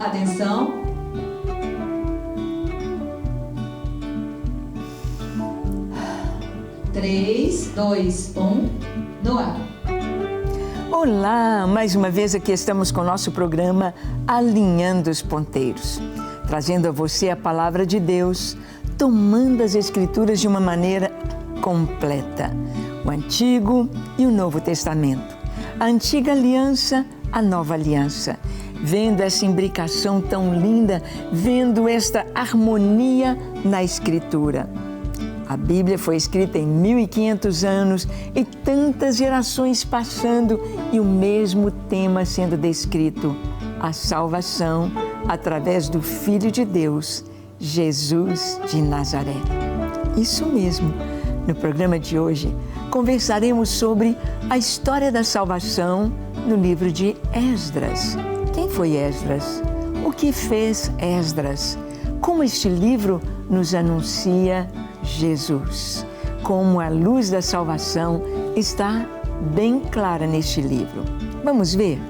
Atenção. Três, dois, no ar. Olá, mais uma vez aqui estamos com o nosso programa Alinhando os Ponteiros, trazendo a você a palavra de Deus, tomando as Escrituras de uma maneira completa, o Antigo e o Novo Testamento, a Antiga Aliança, a Nova Aliança, vendo essa imbricação tão linda, vendo esta harmonia na Escritura. A Bíblia foi escrita em 1500 anos e tantas gerações passando e o mesmo tema sendo descrito, a salvação através do Filho de Deus, Jesus de Nazaré. Isso mesmo, no programa de hoje conversaremos sobre a história da salvação no livro de Esdras. Quem foi Esdras? O que fez Esdras? Como este livro nos anuncia Jesus, como a luz da salvação está bem clara neste livro. Vamos ver?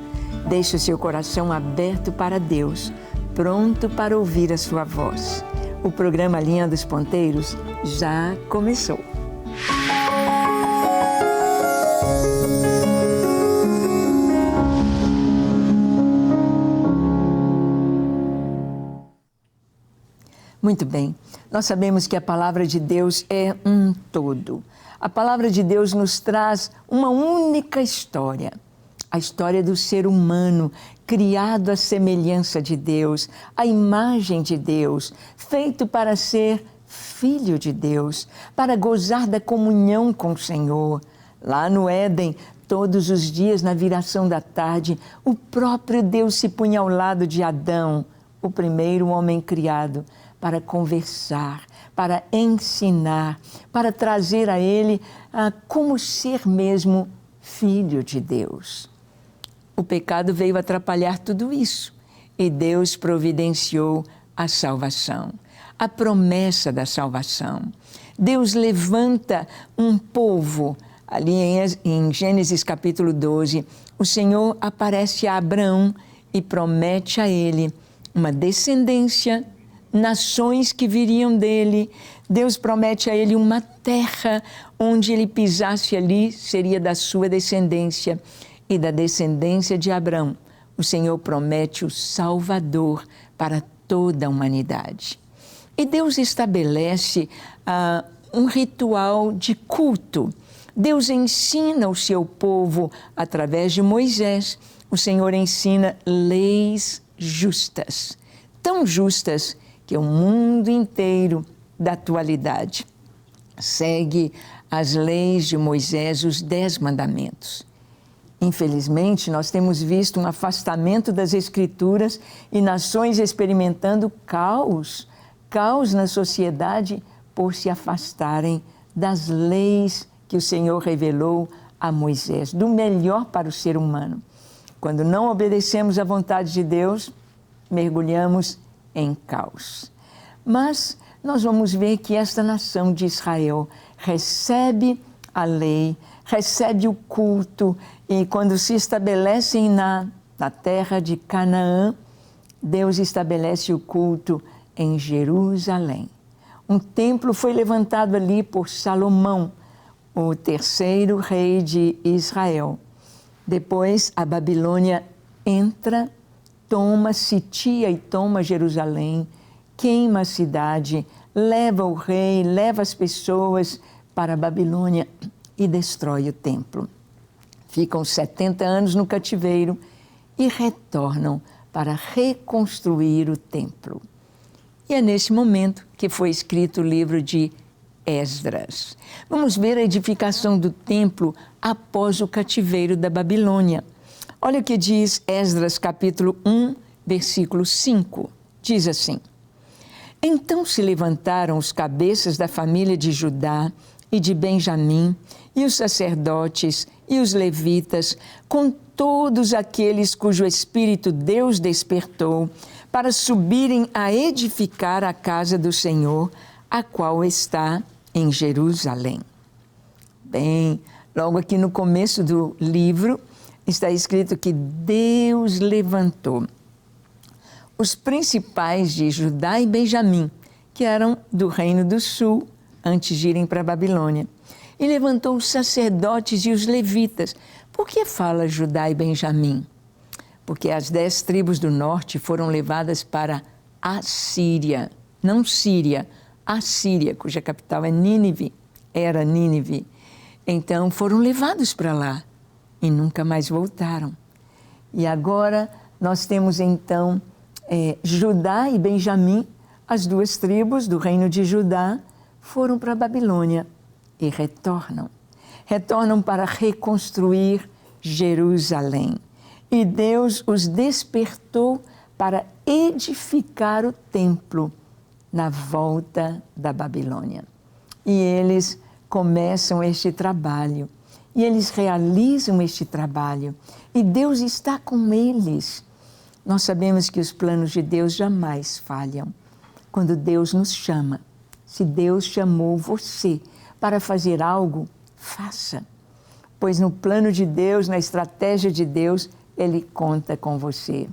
Deixe o seu coração aberto para Deus, pronto para ouvir a sua voz. O programa Alinhando os Ponteiros já começou. Muito bem, nós sabemos que a palavra de Deus é um todo. A palavra de Deus nos traz uma única história, a história do ser humano, criado à semelhança de Deus, à imagem de Deus, feito para ser filho de Deus, para gozar da comunhão com o Senhor. Lá no Éden, todos os dias, na viração da tarde, o próprio Deus se punha ao lado de Adão, o primeiro homem criado, para conversar, para ensinar, para trazer a ele como ser mesmo filho de Deus. O pecado veio atrapalhar tudo isso e Deus providenciou a salvação, a promessa da salvação. Deus levanta um povo, ali em Gênesis capítulo 12, o Senhor aparece a Abraão e promete a ele uma descendência, nações que viriam dele. Deus promete a ele uma terra onde ele pisasse ali seria da sua descendência e da descendência de Abraão. O Senhor promete o Salvador para toda a humanidade. E Deus estabelece um ritual de culto. Deus ensina o seu povo através de Moisés. O Senhor ensina leis justas, tão justas que o mundo inteiro da atualidade segue as leis de Moisés, os 10 mandamentos. Infelizmente, nós temos visto um afastamento das Escrituras e nações experimentando caos na sociedade por se afastarem das leis que o Senhor revelou a Moisés, do melhor para o ser humano. Quando não obedecemos à vontade de Deus, mergulhamos em caos. Mas nós vamos ver que esta nação de Israel recebe a lei, recebe o culto e quando se estabelecem na terra de Canaã, Deus estabelece o culto em Jerusalém. Um templo foi levantado ali por Salomão, o terceiro rei de Israel. Depois a Babilônia entra, sitia e toma Jerusalém, queima a cidade, leva o rei, leva as pessoas para a Babilônia e destrói o templo. Ficam 70 anos no cativeiro e retornam para reconstruir o templo. E é nesse momento que foi escrito o livro de Esdras. Vamos ver a edificação do templo após o cativeiro da Babilônia. Olha o que diz Esdras capítulo 1, versículo 5. Diz assim: Então se levantaram os cabeças da família de Judá e de Benjamim, e os sacerdotes e os levitas, com todos aqueles cujo espírito Deus despertou, para subirem a edificar a casa do Senhor, a qual está em Jerusalém. Bem, logo aqui no começo do livro, está escrito que Deus levantou os principais de Judá e Benjamim, que eram do reino do sul, antes de irem para a Babilônia. E levantou os sacerdotes e os levitas. Por que fala Judá e Benjamim? Porque as 10 tribos do norte foram levadas para a Síria, não Síria, a Síria, cuja capital é Nínive, era Nínive. Então foram levados para lá e nunca mais voltaram. E agora nós temos então Judá e Benjamim, as 2 tribos do reino de Judá, foram para a Babilônia e retornam. Retornam para reconstruir Jerusalém. E Deus os despertou para edificar o templo na volta da Babilônia. E eles começam este trabalho, e eles realizam este trabalho, e Deus está com eles. Nós sabemos que os planos de Deus jamais falham. Quando Deus nos chama, se Deus chamou você para fazer algo, faça. Pois no plano de Deus, na estratégia de Deus, Ele conta com você.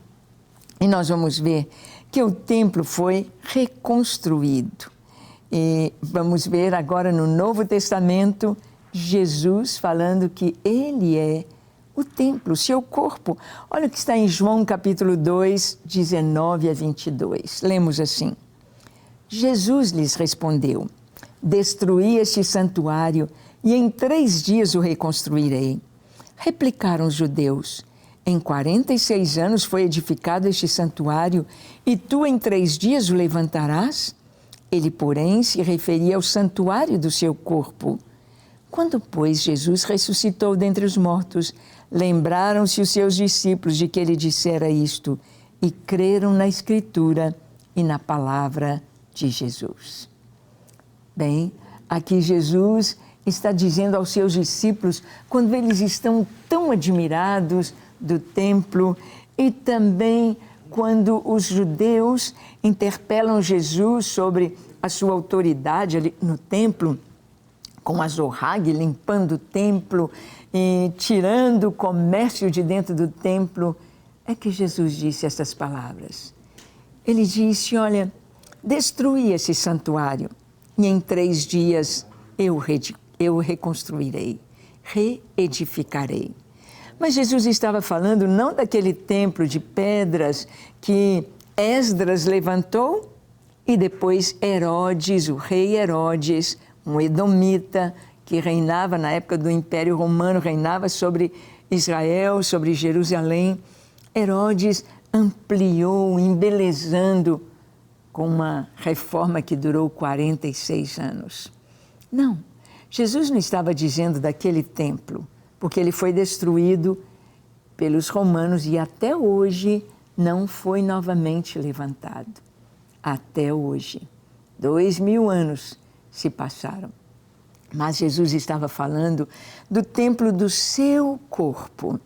E nós vamos ver que o templo foi reconstruído. E vamos ver agora no Novo Testamento, Jesus falando que Ele é o templo, o seu corpo. Olha o que está em João capítulo 2, 19 a 22. Lemos assim. Jesus lhes respondeu, destruí este santuário e em 3 dias o reconstruirei. Replicaram os judeus, em 46 anos foi edificado este santuário e tu em 3 dias o levantarás? Ele, porém, se referia ao santuário do seu corpo. Quando, pois, Jesus ressuscitou dentre os mortos, lembraram-se os seus discípulos de que ele dissera isto e creram na Escritura e na palavra de Jesus. Bem, aqui Jesus está dizendo aos seus discípulos, quando eles estão tão admirados do templo e também quando os judeus interpelam Jesus sobre a sua autoridade ali no templo, com a zorrague limpando o templo e tirando o comércio de dentro do templo, é que Jesus disse essas palavras. Ele disse, olha, destruí esse santuário e em 3 dias eu reconstruirei, reedificarei. Mas Jesus estava falando não daquele templo de pedras que Esdras levantou e depois Herodes, o rei Herodes, um edomita que reinava na época do Império Romano, reinava sobre Israel, sobre Jerusalém. Herodes ampliou, embelezando com uma reforma que durou 46 anos. Não, Jesus não estava dizendo daquele templo, porque ele foi destruído pelos romanos e até hoje não foi novamente levantado. Até hoje. 2000 anos se passaram. Mas Jesus estava falando do templo do seu corpo.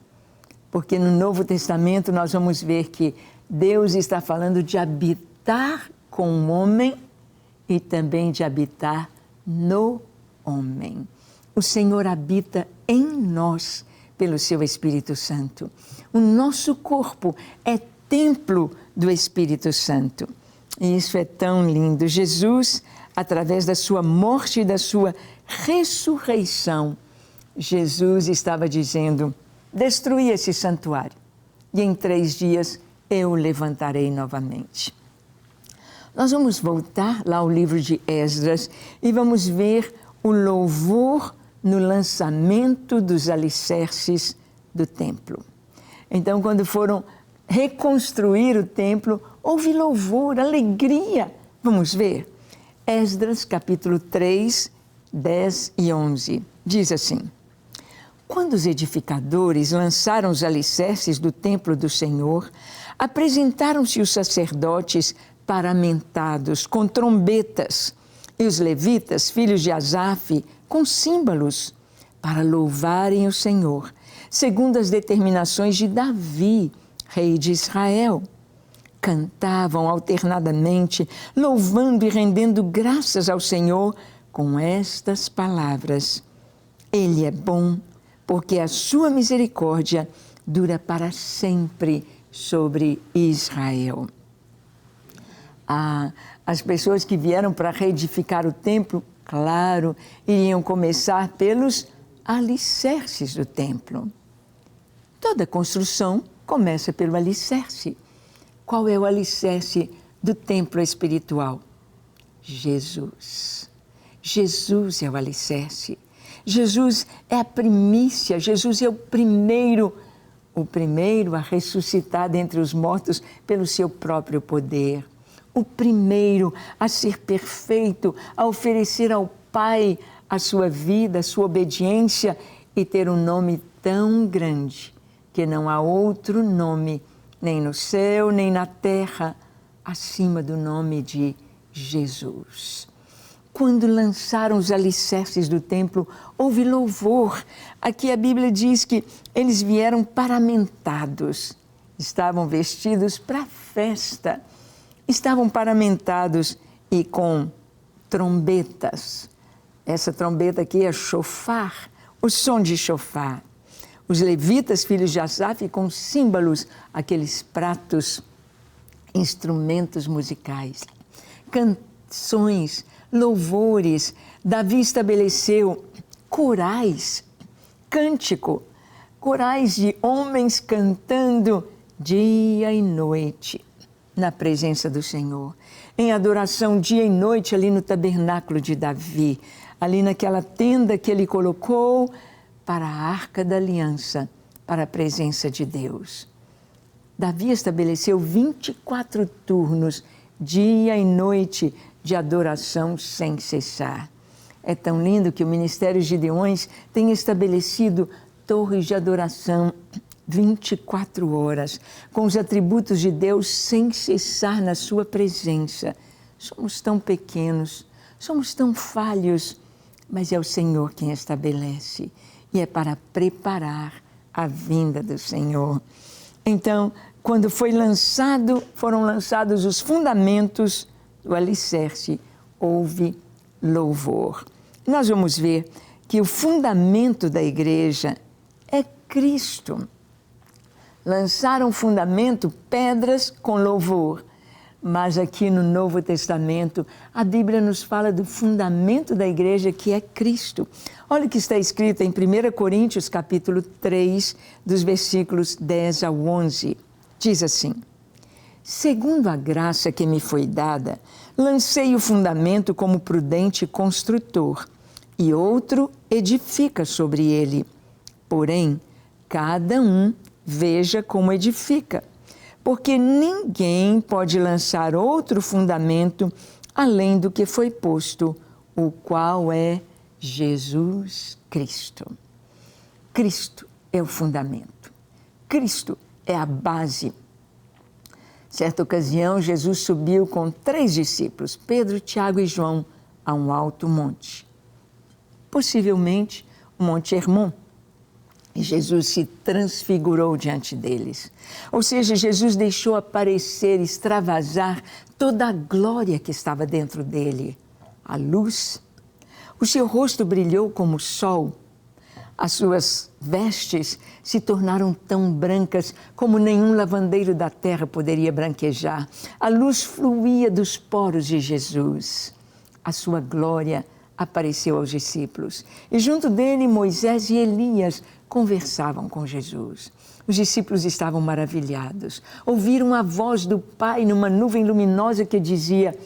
Porque no Novo Testamento nós vamos ver que Deus está falando de habitar com o homem e também de habitar no homem. O Senhor habita em nós pelo seu Espírito Santo. O nosso corpo é templo do Espírito Santo. E isso é tão lindo. Jesus, através da sua morte e da sua ressurreição, Jesus estava dizendo, destruí esse santuário e em 3 dias eu o levantarei novamente. Nós vamos voltar lá ao livro de Esdras e vamos ver o louvor no lançamento dos alicerces do templo. Então, quando foram reconstruir o templo, houve louvor, alegria. Vamos ver. Esdras, capítulo 3, 10 e 11. Diz assim. Quando os edificadores lançaram os alicerces do templo do Senhor, apresentaram-se os sacerdotes paramentados com trombetas e os levitas, filhos de Asaf, com símbolos, para louvarem o Senhor, segundo as determinações de Davi, rei de Israel. Cantavam alternadamente, louvando e rendendo graças ao Senhor com estas palavras. Ele é bom, porque a sua misericórdia dura para sempre sobre Israel. As pessoas que vieram para reedificar o templo, claro, iriam começar pelos alicerces do templo. Toda construção começa pelo alicerce. Qual é o alicerce do templo espiritual? Jesus. Jesus é o alicerce. Jesus é a primícia, Jesus é o primeiro a ressuscitar dentre os mortos pelo seu próprio poder. O primeiro a ser perfeito, a oferecer ao Pai a sua vida, a sua obediência e ter um nome tão grande que não há outro nome, nem no céu, nem na terra, acima do nome de Jesus. Quando lançaram os alicerces do templo, houve louvor. Aqui a Bíblia diz que eles vieram paramentados, estavam vestidos para a festa, estavam paramentados e com trombetas. Essa trombeta aqui é chofar, o som de chofar. Os levitas, filhos de Asaf, com símbolos, aqueles pratos, instrumentos musicais, canções, louvores. Davi estabeleceu corais, cântico, corais de homens cantando dia e noite na presença do Senhor, em adoração dia e noite ali no tabernáculo de Davi, ali naquela tenda que ele colocou para a Arca da Aliança, para a presença de Deus. Davi estabeleceu 24 turnos, dia e noite, de adoração sem cessar. É tão lindo que o Ministério Gideões tem estabelecido torres de adoração 24 horas, com os atributos de Deus sem cessar na sua presença. Somos tão pequenos, somos tão falhos, mas é o Senhor quem estabelece e é para preparar a vinda do Senhor. Então, quando foram lançados os fundamentos do alicerce, houve louvor. Nós vamos ver que o fundamento da igreja é Cristo. Lançaram fundamento, pedras com louvor. Mas aqui no Novo Testamento, a Bíblia nos fala do fundamento da igreja, que é Cristo. Olha o que está escrito em 1 Coríntios, capítulo 3, dos versículos 10 ao 11. Diz assim: segundo a graça que me foi dada, lancei o fundamento como prudente construtor, e outro edifica sobre ele. Porém, cada um veja como edifica, porque ninguém pode lançar outro fundamento além do que foi posto, o qual é Jesus Cristo. Cristo é o fundamento. Cristo é a base. Certa ocasião, Jesus subiu com 3 discípulos, Pedro, Tiago e João, a um alto monte. Possivelmente, o Monte Hermon. E Jesus se transfigurou diante deles. Ou seja, Jesus deixou aparecer, extravasar toda a glória que estava dentro dele. A luz. O seu rosto brilhou como o sol. As suas vestes se tornaram tão brancas como nenhum lavandeiro da terra poderia branquejar. A luz fluía dos poros de Jesus. A sua glória apareceu aos discípulos. E junto dele, Moisés e Elias conversavam com Jesus. Os discípulos estavam maravilhados. Ouviram a voz do Pai numa nuvem luminosa que dizia: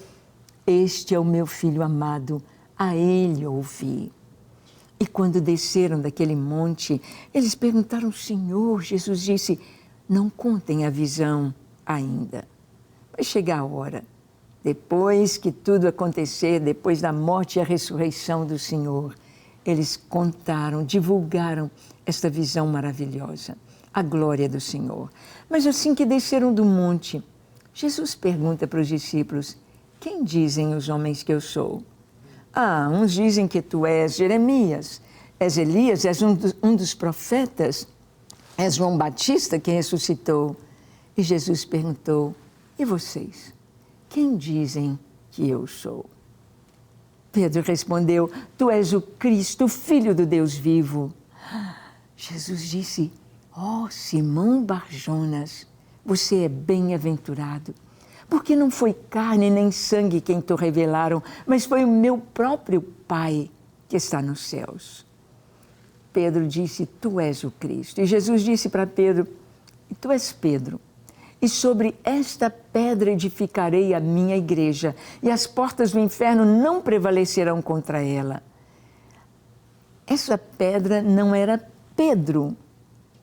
este é o meu filho amado, a ele ouvi. E quando desceram daquele monte, eles perguntaram: Senhor, Jesus disse, não contem a visão ainda. Vai chegar a hora, depois que tudo acontecer, depois da morte e a ressurreição do Senhor, eles contaram, divulgaram esta visão maravilhosa, a glória do Senhor. Mas assim que desceram do monte, Jesus pergunta para os discípulos: quem dizem os homens que eu sou? Uns dizem que tu és Jeremias, és Elias, és um dos profetas, és João Batista que ressuscitou. E Jesus perguntou: e vocês? Quem dizem que eu sou? Pedro respondeu: tu és o Cristo, o Filho do Deus vivo. Jesus disse: Simão Barjonas, você é bem-aventurado, porque não foi carne nem sangue quem te revelaram, mas foi o meu próprio Pai que está nos céus. Pedro disse, tu és o Cristo. E Jesus disse para Pedro, tu és Pedro, e sobre esta pedra edificarei a minha igreja, e as portas do inferno não prevalecerão contra ela. Essa pedra não era Pedro,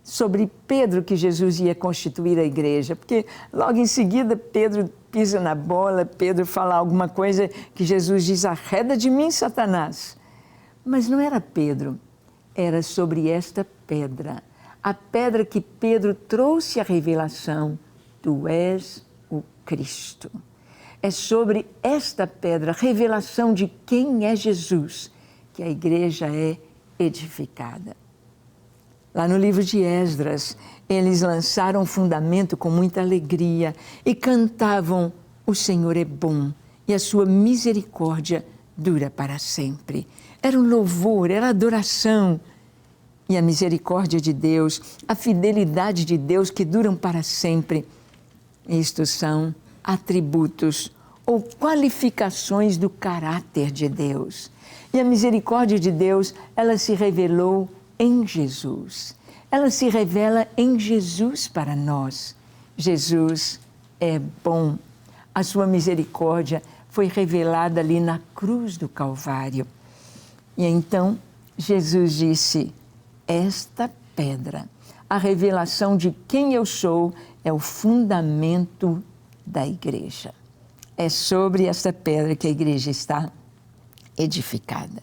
sobre Pedro que Jesus ia constituir a igreja, porque logo em seguida Pedro pisa na bola, Pedro fala alguma coisa que Jesus diz, arreda de mim, Satanás. Mas não era Pedro, era sobre esta pedra, a pedra que Pedro trouxe a revelação, tu és o Cristo. É sobre esta pedra, revelação de quem é Jesus, que a igreja é edificada. Lá no livro de Esdras, eles lançaram o fundamento com muita alegria e cantavam, o Senhor é bom e a sua misericórdia dura para sempre. Era um louvor, era adoração. E a misericórdia de Deus, a fidelidade de Deus que duram para sempre. Isto são atributos ou qualificações do caráter de Deus. E a misericórdia de Deus, ela se revelou em Jesus. Ela se revela em Jesus para nós. Jesus é bom. A sua misericórdia foi revelada ali na cruz do Calvário. E então Jesus disse, esta pedra, a revelação de quem eu sou, é o fundamento da igreja. É sobre esta pedra que a igreja está edificada.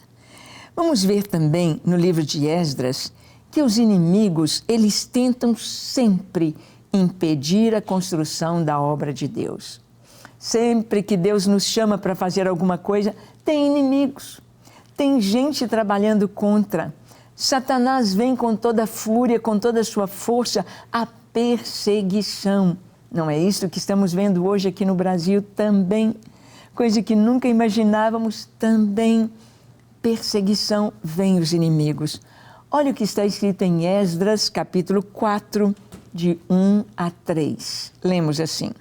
Vamos ver também no livro de Esdras que os inimigos, eles tentam sempre impedir a construção da obra de Deus. Sempre que Deus nos chama para fazer alguma coisa, tem inimigos, tem gente trabalhando contra. Satanás vem com toda a fúria, com toda a sua força, a perseguição. Não é isso que estamos vendo hoje aqui no Brasil também? Coisa que nunca imaginávamos também. Perseguição, vem os inimigos. Olha o que está escrito em Esdras, capítulo 4, de 1 a 3. Lemos assim.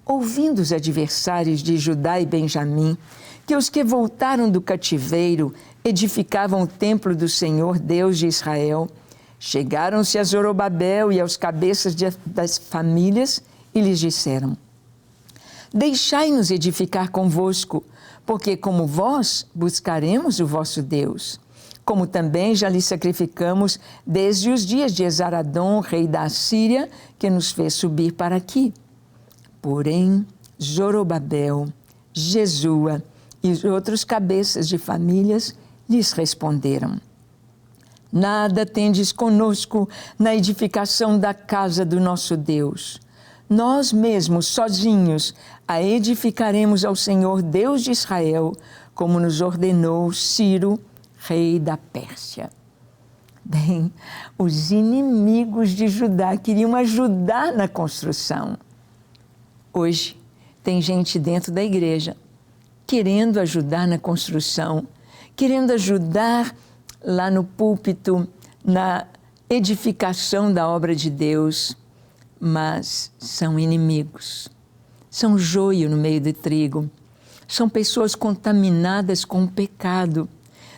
Ouvindo os adversários de Judá e Benjamim, que os que voltaram do cativeiro edificavam o templo do Senhor, Deus de Israel, chegaram-se a Zorobabel e aos cabeças das famílias e lhes disseram, deixai-nos edificar convosco, porque como vós buscaremos o vosso Deus, como também já lhe sacrificamos desde os dias de Esaradom, rei da Assíria, que nos fez subir para aqui. Porém, Zorobabel, Jesua e os outros cabeças de famílias lhes responderam, nada tendes conosco na edificação da casa do nosso Deus. Nós mesmos, sozinhos, a edificaremos ao Senhor Deus de Israel, como nos ordenou Ciro, rei da Pérsia. Bem, os inimigos de Judá queriam ajudar na construção. Hoje, tem gente dentro da igreja querendo ajudar na construção, querendo ajudar lá no púlpito, na edificação da obra de Deus, mas são inimigos, são joio no meio do trigo, são pessoas contaminadas com o pecado,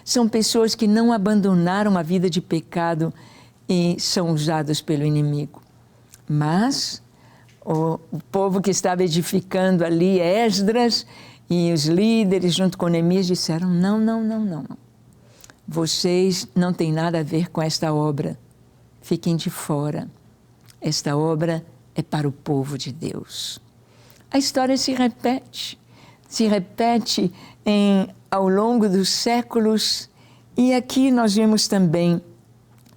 são pessoas que não abandonaram a vida de pecado e são usados pelo inimigo. Mas o povo que estava edificando ali, Esdras, e os líderes junto com Neemias disseram, não. Vocês não têm nada a ver com esta obra. Fiquem de fora. Esta obra é para o povo de Deus. A história se repete ao longo dos séculos. E aqui nós vemos também,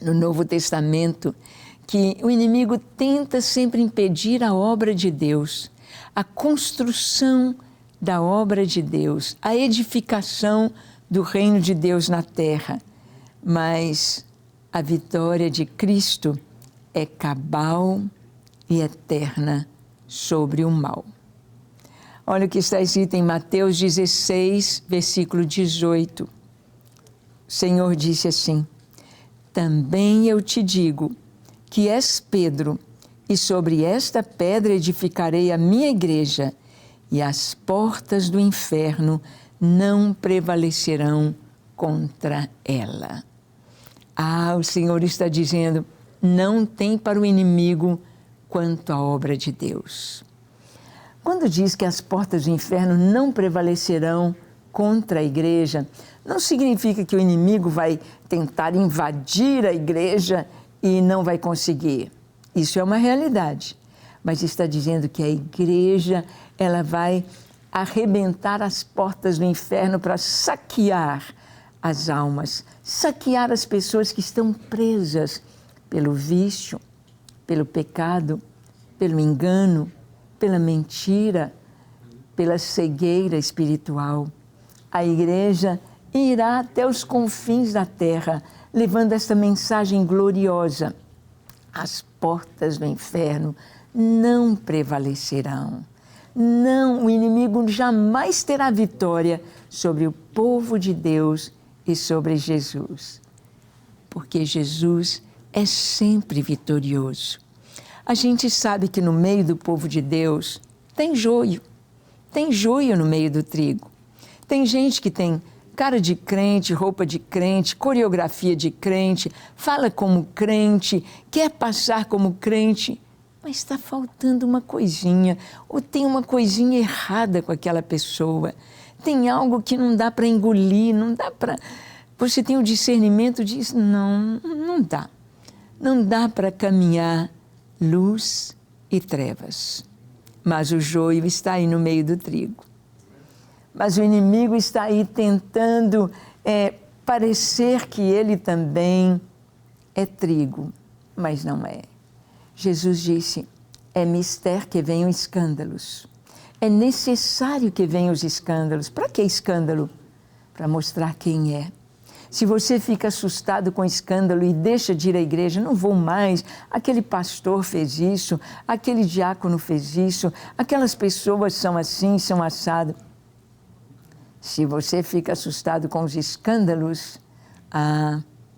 no Novo Testamento, que o inimigo tenta sempre impedir a obra de Deus, a construção da obra de Deus, a edificação do reino de Deus na terra. Mas a vitória de Cristo é cabal e eterna sobre o mal. Olha o que está escrito em Mateus 16, versículo 18. O Senhor disse assim, também eu te digo que és Pedro, e sobre esta pedra edificarei a minha igreja, e as portas do inferno não prevalecerão contra ela. Ah, o Senhor está dizendo, não tem para o inimigo quanto à obra de Deus. Quando diz que as portas do inferno não prevalecerão contra a igreja, não significa que o inimigo vai tentar invadir a igreja e não vai conseguir. Isso é uma realidade. Mas está dizendo que a igreja, ela vai arrebentar as portas do inferno para saquear as almas, saquear as pessoas que estão presas pelo vício, pelo pecado, pelo engano, pela mentira, pela cegueira espiritual. A igreja irá até os confins da terra, levando esta mensagem gloriosa. As portas do inferno não prevalecerão. Não, o inimigo jamais terá vitória sobre o povo de Deus e sobre Jesus. Porque Jesus é sempre vitorioso. A gente sabe que no meio do povo de Deus tem joio no meio do trigo. Tem gente que tem cara de crente, roupa de crente, coreografia de crente, fala como crente, quer passar como crente, mas está faltando uma coisinha, ou tem uma coisinha errada com aquela pessoa, tem algo que não dá para engolir, não dá para... Você tem o discernimento disso? Não dá. Não dá para caminhar luz e trevas. Mas o joio está aí no meio do trigo. Mas o inimigo está aí tentando parecer que ele também é trigo, mas não é. Jesus disse, é mister que venham escândalos. É necessário que venham os escândalos. Para que escândalo? Para mostrar quem é. Se você fica assustado com escândalo e deixa de ir à igreja, não vou mais, aquele pastor fez isso, aquele diácono fez isso, aquelas pessoas são assim, são assado. Se você fica assustado com os escândalos,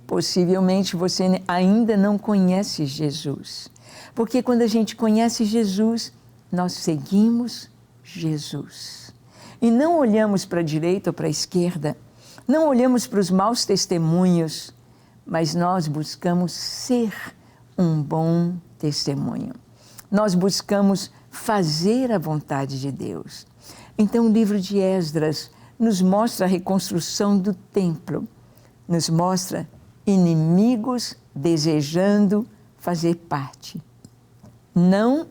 possivelmente você ainda não conhece Jesus. Porque quando a gente conhece Jesus, nós seguimos Jesus. E não olhamos para a direita ou para a esquerda, não olhamos para os maus testemunhos, mas nós buscamos ser um bom testemunho. Nós buscamos fazer a vontade de Deus. Então o livro de Esdras nos mostra a reconstrução do templo, nos mostra inimigos desejando fazer parte. Não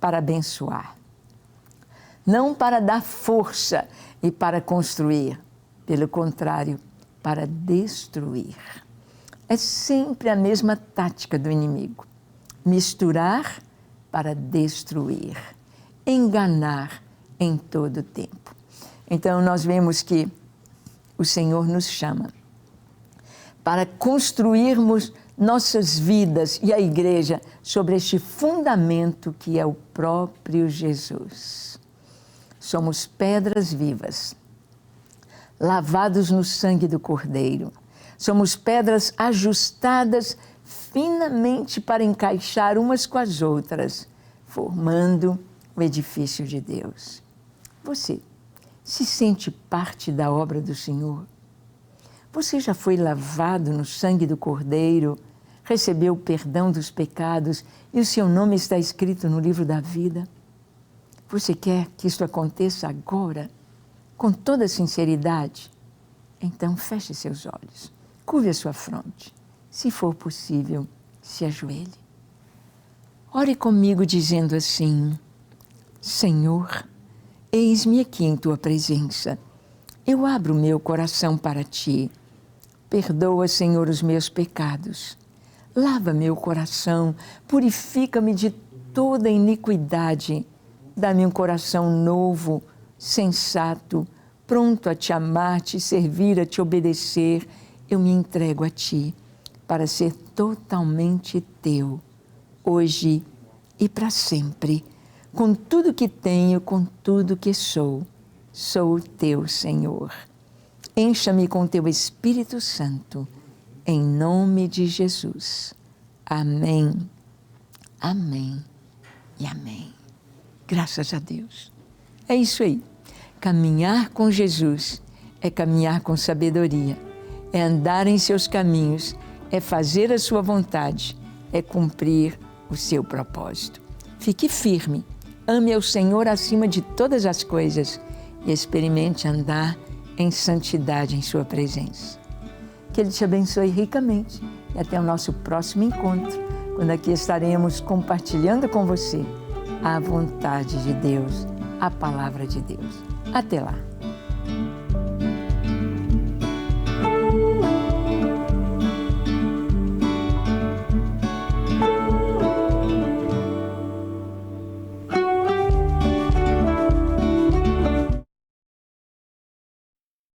para abençoar, não para dar força e para construir, pelo contrário, para destruir. É sempre a mesma tática do inimigo, misturar para destruir, enganar em todo o tempo. Então nós vemos que o Senhor nos chama para construirmos nossas vidas e a igreja sobre este fundamento que é o próprio Jesus. Somos pedras vivas, lavados no sangue do Cordeiro. Somos pedras ajustadas finamente para encaixar umas com as outras, formando o edifício de Deus. Você se sente parte da obra do Senhor? Você já foi lavado no sangue do Cordeiro, recebeu o perdão dos pecados e o seu nome está escrito no livro da vida? Você quer que isso aconteça agora, com toda sinceridade? Então feche seus olhos, curve a sua fronte. Se for possível, se ajoelhe. Ore comigo dizendo assim, Senhor, eis-me aqui em Tua presença. Eu abro meu coração para Ti. Perdoa, Senhor, os meus pecados. Lava meu coração, purifica-me de toda iniquidade. Dá-me um coração novo, sensato, pronto a Te amar, Te servir, a Te obedecer. Eu me entrego a Ti para ser totalmente Teu, hoje e para sempre. Com tudo que tenho, com tudo que sou Teu, Senhor. Encha-me com Teu Espírito Santo, em nome de Jesus. Amém, amém e amém. Graças a Deus. É isso aí. Caminhar com Jesus é caminhar com sabedoria, é andar em seus caminhos, é fazer a sua vontade, é cumprir o seu propósito. Fique firme, ame ao Senhor acima de todas as coisas e experimente andar em santidade em sua presença. Que Ele te abençoe ricamente e até o nosso próximo encontro, quando aqui estaremos compartilhando com você a vontade de Deus, a palavra de Deus. Até lá!